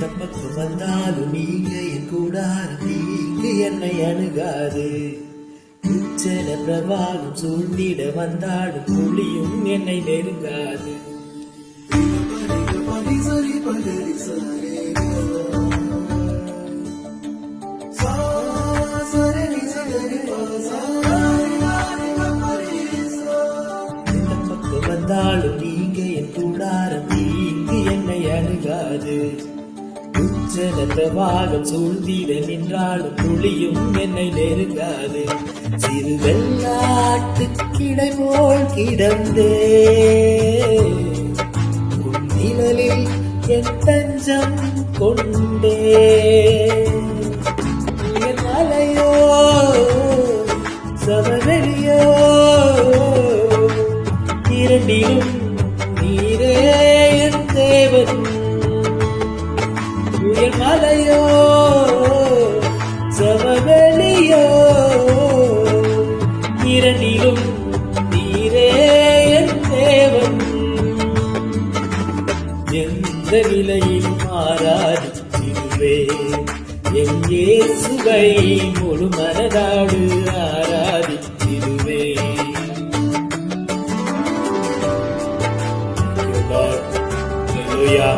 எந்த பக்கம் வந்தாலும் நீங்க என் கூடாரம் நீங்க என்னை அணுகாது. உச்சல பிரபாகம் சூழ்ந்திட வந்தாலும் புளியும் என்னை நெருங்காது. எந்த பக்கம் வந்தாலும் நீங்க என் கூடாரம் நீங்க என்னை அணுகாது. உச்சல பிரபாகம் சூழ்ந்திட நின்றாலும் புளியும் என்னை நெருங்காது. சிறு வெள்ளாட்டு கிடை போல் கிடந்தே உன் நிழலில் என் தஞ்சம் கொண்டே. என் மலையோ சமவெளியோ இரண்டிலும் நீரே என் தேவன். என் மலையோ சமவெளியோ இரண்டிலும் நீரே என் தேவன். எந்த நிலையில் ஆராதிச்சிடுவே என் இயேசுவை முழு மனதாடு ஆராதிச்சிடுவே. Hallelujah.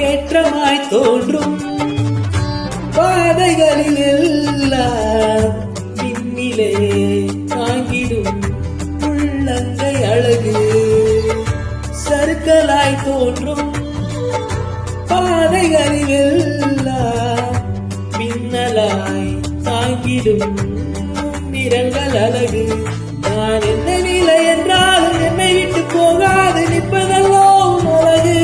ஏற்றமாய் தோன்றும் பாதைகளில் எல்லாம் விண்ணிலே தாங்கிடும் உள்ளங்கை அழகு. சறுக்கலாய் தோன்றும் பாதைகளில் எல்லாம் மின்னலாய் தாங்கிடும் நிறங்கள் அழகு. நான் எந்த நிலை என்றாலும் என்னை விட்டு போகாது நிற்பதல்லோ அழகு.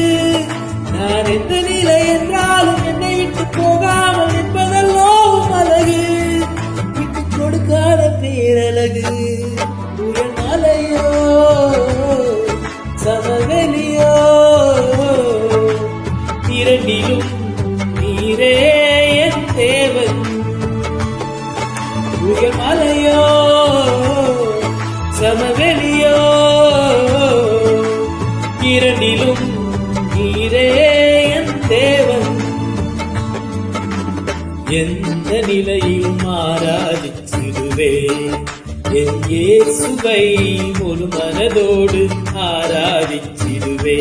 நான் எந்த நிலை என்றாலும் என்னை விட்டு போகாமல் நிற்பதல்லோ அழகு. விட்டு கொடுக்காத பேரழகு. உயர் மலையோ சமவெளியோ இரண்டிலும் நீரே என் தேவன். உயர் மலையோ சமவெளியோ இரண்டிலும் நீரே என் தேவன். எந்த நிலையிலும் ஆராதிச்சிடுவே என் இயேசுவை முழு மனதோடு ஆராதிச்சிடுவே.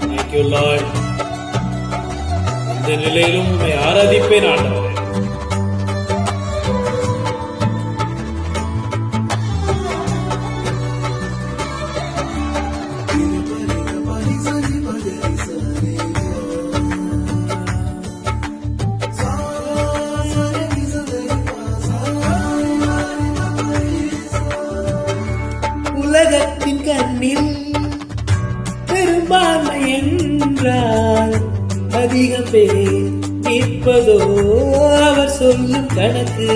Thank you Lord. இந்த நிலையிலும் உம்மை ஆராதிப்பேன் ஆண்டவரே. உலகத்தின் கண்ணில் பெரும்பான்மை என்றால் அதிகம் பேர் நிற்பதோ அவர் சொல்லும் கணக்கு.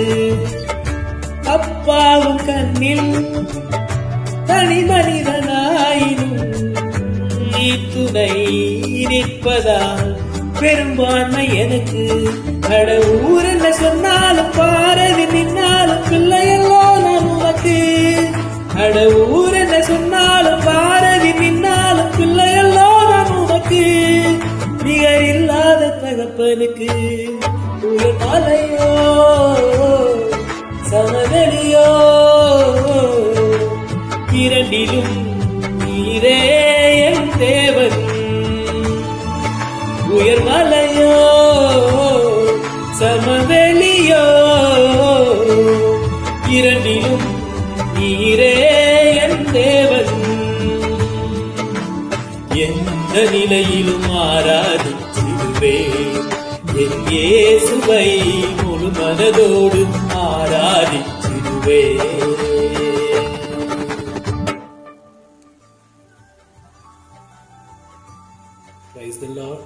அப்பாவும் கண்ணில் தனி மனிதனாயினும் நீ துணை நிற்பதால் பெரும்பான்மை எனக்கு. அட ஊர் என்ன சொன்னாலும் பாரதி நின்னாலும் பிள்ளையல்லோ நான் உனக்கு. அட ஊர் என்ன சொன்னாலும் பாரதி நின்னாலும் பிள்ளையல்லோ நான் உனக்கு. நிகர் இல்லாத தகப்பனுக்கு. உயர் மலையோ சமவெளியோ இரண்டிலும் நீரே என் தேவன். உயர் மலையோ சமவெளியோ இரண்டிலும் நீரே என் தேவன். எந்த நிலையிலும் ஆராதிச்சிடுவே என் இயேசுவை முழு மனதோடு ஆராதிச்சிடுவே. Praise the Lord.